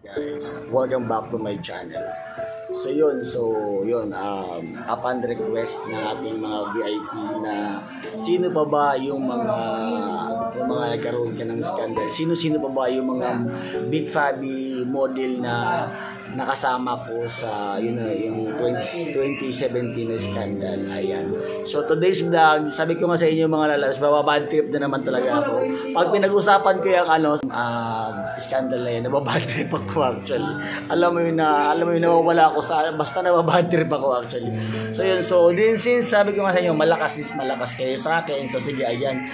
Guys, welcome back to my channel. Upon request ng ating mga VIP na sino pa ba yung mga nagkaroon ka ng scandal? Sino pa ba yung mga Big Fabi model na nakasama ko sa yung 2017 na scandal? Ayan. So today's vlog, sabi ko nga sa inyo mga lalabs, bababad trip na naman talaga ako. Pag pinag-usapan ko yung scandal na yun, nababad trip ako actually. Alam mo yun nawawala ako basta nababad trip ako actually. So din since sabi ko nga sa inyo, malakas kayo sa akin. So sige, ayan.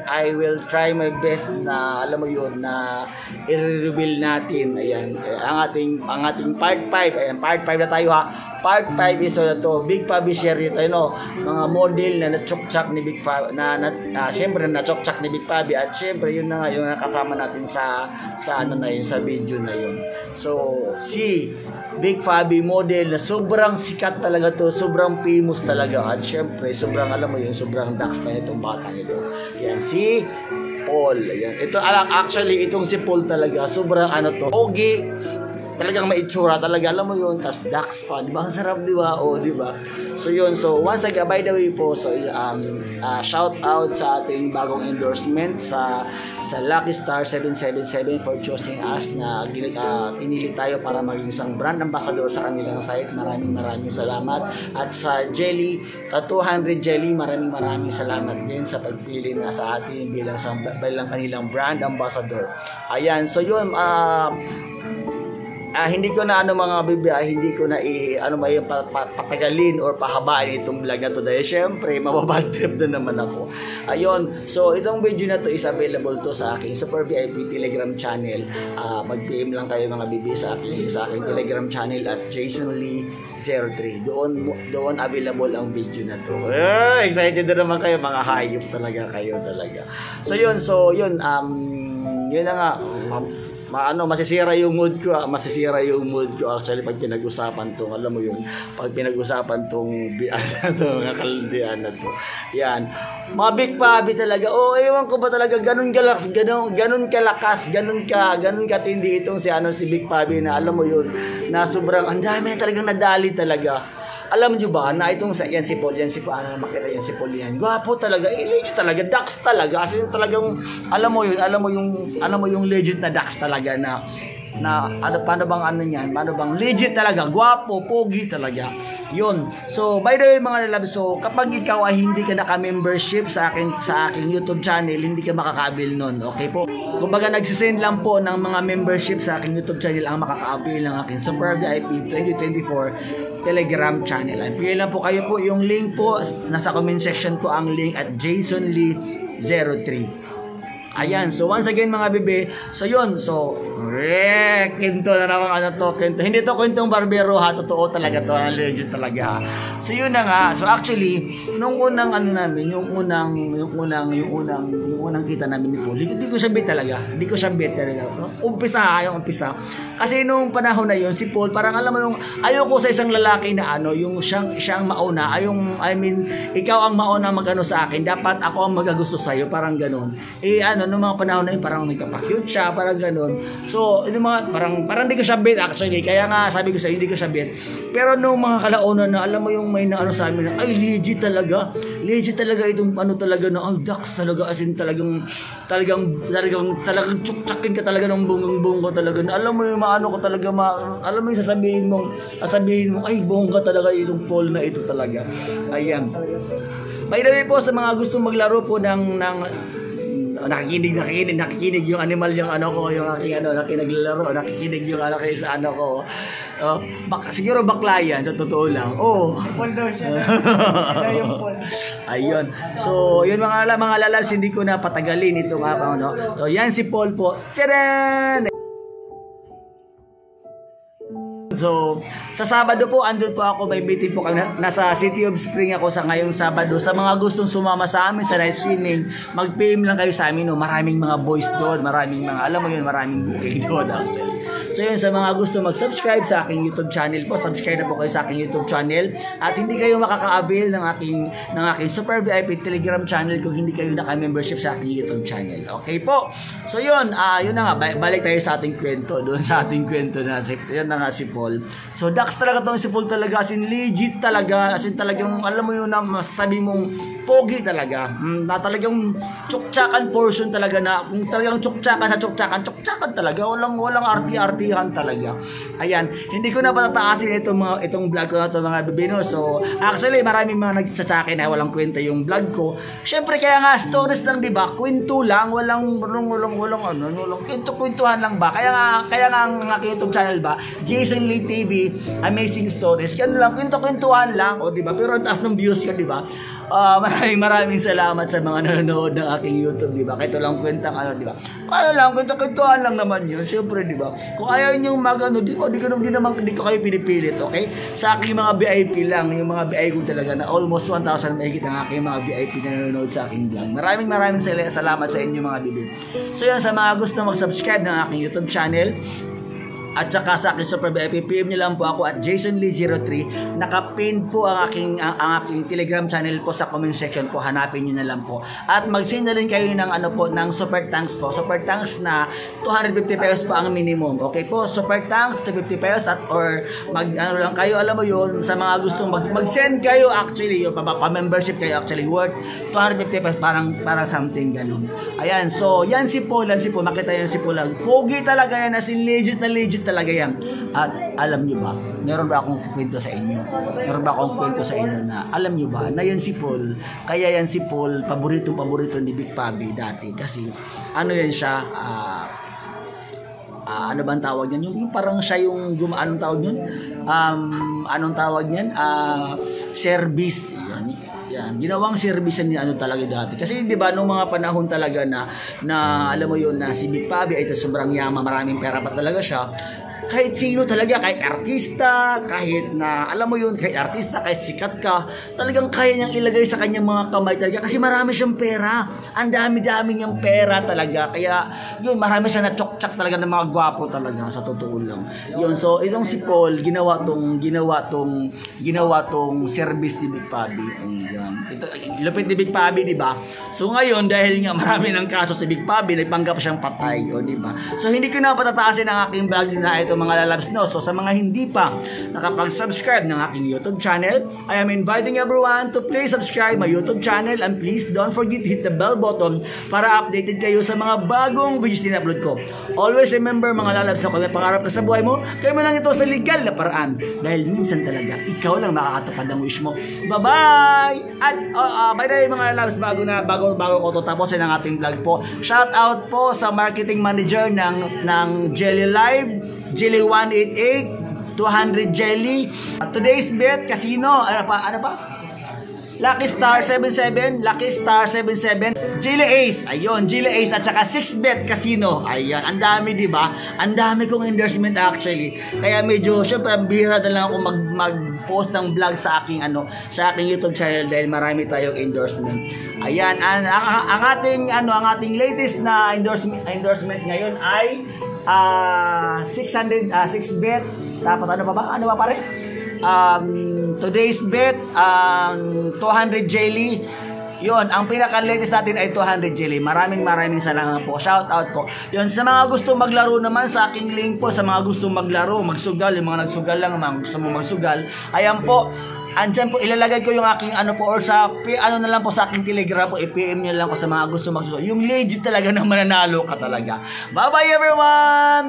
I will try my best na alam mo yun na i-reveal natin. Ayan, ang ating part 5. Ayan, part 5 na tayo ha. Part 5 is to Big Fabi share ito, mga model na na-chok-chak ni Big Fabi syempre na-chok-chak ni Big Fabi at syempre yun na nga yung nakasama natin sa video na yun. So si Big Fabi model na sobrang sikat talaga to, sobrang famous talaga at syempre sobrang sobrang dax pa itong batang ito. Yan si Paul. Yan. Itong si Paul talaga sobrang pogi. Talagang maitsura talaga, alam mo yun, tas dax pa, di ba? Ang sarap, di ba? O, di ba? So once again, by the way po, shout out sa ating bagong endorsement sa Lucky Star 777 for choosing us na pinili tayo para maging isang brand ambassador sa kanilang site. Maraming salamat. At sa Jelly, 200 Jelly, maraming salamat din sa pagpili na sa atin bilang kanilang brand ambassador. Ayan, so yun, hindi ko na hindi ko na patagalin or pahabain itong vlog na to dahil syempre mababad trip na naman ako. Ayun, so itong video na to is available to sa aking Super VIP Telegram channel. Mag-PM lang kayo mga bibi sa aking Telegram channel at Jason Lee 03. Doon available ang video na to. Excited na naman kayo, mga hayop talaga kayo talaga. Yun na nga. Masisira yung mood ko actually pag pinag-usapan tong mga kalandian na to. Yan, mga Big Fabi talaga. Ewan ko ba talaga ganun kalakas, ganun katindi itong si Big Fabi na alam mo yun, na sobrang ang dami na talagang nadali talaga. Alam nyo ba na itong yan si Paul, makita yan si Paul yan. Gwapo talaga, legit talaga, dax talaga. Kasi talagang, alam mo yung legit na dax talaga paano bang legit talaga, gwapo, pogi talaga. Yun. So, by the way mga lalabs, so kapag ikaw ay hindi ka naka-membership sa aking YouTube channel, hindi ka makaka-avail nun. Okay po? Kumbaga nagsisend lang po ng mga membership sa aking YouTube channel ang makaka-avail ng aking Super VIP 2024 Telegram channel. Pili lang po kayo po yung link po, nasa comment section po ang link at Jason Lee 03. Ayan, so once again mga bebe, kwento na naman kwento. Hindi to kwentong barbero ha, totoo talaga to, legit talaga ha. So yun na nga, so actually, nung unang yung unang kita namin ni Paul, hindi ko siya bet talaga. Umpisa. Kasi nung panahon na yun, si Paul, parang alam mo yung, ayoko sa isang lalaki na yung siyang mauna, ikaw ang mauna magano sa akin, dapat ako ang magagusto sa'yo, parang ganun. Noong mga panahon na yun, parang nagpa-cute siya, parang ganun. So, parang hindi ko siya bet actually. Kaya nga, sabi ko sa hindi ko siya bet. Pero nung mga kalaunan na, alam mo yung may sa amin na, ay, legit talaga itong talaga na, dax talaga, as in talagang tsuk-tsakin ka talaga ng bungong ko talaga. Na, alam mo yung ko talaga, alam mo yung sasabihin mo, ay, bongga talaga itong Paul na ito talaga. Ayan. By the way po, sa mga gustong maglaro po ng nakikinig yung animal yung yung aking naglalaro, nakikinig yung kayo sa ko. Siguro bakla yan, sa totoo lang. Paul daw siya. Ayun. So, yun mga lalabs, hindi ko na patagalin itong So, yan si Paul po. Tcharan! So, sa Sabado po, andun po ako, may meeting po kami. Nasa City of Spring ako sa ngayong Sabado. Sa mga gustong sumama sa amin sa night swimming, mag-PM lang kayo sa amin. Maraming mga boys doon, maraming mga, alam mo yun, maraming bouquet doon. So yun, sa mga gusto mag-subscribe sa aking YouTube channel po, subscribe na po kayo sa aking YouTube channel. At hindi kayo makaka-avail ng aking Super VIP Telegram channel kung hindi kayo naka-membership sa aking YouTube channel. Okay po. So yun, yun na nga, balik tayo sa ating kwento. Doon sa ating kwento na yun na nga si Paul. So Dax talaga tong si Paul talaga, as in legit talaga, as in talagang alam mo yun na masasabi mong pogi talaga. Na talagang tsuktsakan portion talaga, na kung talagang tsuktsakan sa tsuktsakan talaga, walang arti-artihan talaga. Ayan, hindi ko na patataasin itong vlog ko na to mga bibino. So actually maraming mga nagtsatsakin na walang kwenta yung vlog ko. Syempre kaya nga stories lang, di ba? Kwento lang, walang kwento-kwentuhan lang ba? Kaya nga ang aking YouTube channel ba, Jason Lee TV, Amazing Stories. Yan lang, kwento-kwentuhan lang, o di ba? Pero ang taas ng views ka, di ba? Maraming salamat sa mga nanonood ng aking YouTube, di ba? Kahit lang kwentang di ba? Kaya lang, kwento-kwentuhan lang naman yun. Siyempre, di ba? Kung ayaw nyo di ko kayo pinipilit, okay? Sa aking mga VIP lang, yung mga VIP ko talaga na almost 1,000 mahigit ang aking mga VIP na nanonood sa aking vlog. Maraming salamat sa inyo mga bibig. So yan, sa mga gusto mag-subscribe ng aking YouTube channel, at saka sa aking Super VIP, PM nyo lang po ako at JasonLee03. Nakapin po ang aking Telegram channel po sa comment section po. Hanapin nyo na lang po. At mag-send na rin kayo ng ng super thanks po. Super thanks na 250 pesos po ang minimum. Okay po, super thanks 250 pesos at or lang kayo, alam mo yun, sa mga gustong mag-send kayo actually, yung pa-membership kayo actually worth 250 pesos, parang something ganun. Ayan, so yan si Paul, makita yan si Paul. Pogi talaga yan, as in legit talaga yan. At alam nyo ba, meron ba akong kwento sa inyo? Na alam nyo ba na yan si Paul, kaya yan si Paul paborito ni Big Pabi dati kasi ano yan siya, ano bang tawag niyan? Yung parang siya yung anong tawag niyan? Service. Yan, ginawang service ni talaga dati. Kasi 'di ba nung mga panahon talaga na alam mo yun na si Big Pabi ay sobrang yaman, maraming pera pa talaga siya. Kahit sino talaga, kahit artista, kahit sikat ka, talagang kaya niyang ilagay sa kanyang mga kamay talaga kasi marami siyang pera. Ang dami-dami niyang pera talaga. Kaya yun, marami siya na tsak talaga ng mga gwapo talaga, sa totoo lang. Yun, so itong si Paul, ginawa tong service ni Big Pabi. Yan. Ito, lupit ni Big Pabi, di ba? So ngayon, dahil nga marami ng kaso si Big Pabi, nagpanggap siyang patay, o di ba? So hindi ko na patataasin ang aking vlog na ito mga lalabs, no? So sa mga hindi pa nakapag-subscribe ng aking YouTube channel, I am inviting everyone to please subscribe my YouTube channel and please don't forget to hit the bell button para updated kayo sa mga bagong videos na upload ko. Always remember mga lalabs, na kung may pangarap ka sa buhay mo, kaya mo lang ito sa legal na paraan dahil minsan talaga ikaw lang makakatupad ng wish mo. Bye-bye! At by the way mga lalabs, bago ko to tapusin ang ating vlog po, shout out po sa marketing manager ng Jelly Live, Jelly 188, 200 Jelly. Today's bet, casino, ano pa? Lucky Star 77, Jelly Ace, ayun, Jelly Ace at saka 6bet casino. Ayun, ang dami, di ba? Ang dami kong endorsement actually. Kaya medyo syempre bihira na lang ako mag-post ng vlog sa aking YouTube channel dahil marami tayong endorsement. Ayan, ang ating latest na endorsement ngayon ay 6bet. Tapos ano pa pare? Today's bet 200 jelly. Yon, ang pinaka-latest natin ay 200 jelly. Maraming salamat po. Shout out po. Yon, sa mga gusto maglaro naman sa aking link po, sa mga gusto maglaro, magsugal, yung mga nagsugal lang, mga gusto mo magsugal. Ayan po. Andyan po, ilalagay ko yung aking or sa na lang po sa aking Telegram po, i-PM nyo lang po sa mga gusto magsugal. Yung legit talaga na mananalo ka talaga. Bye-bye everyone!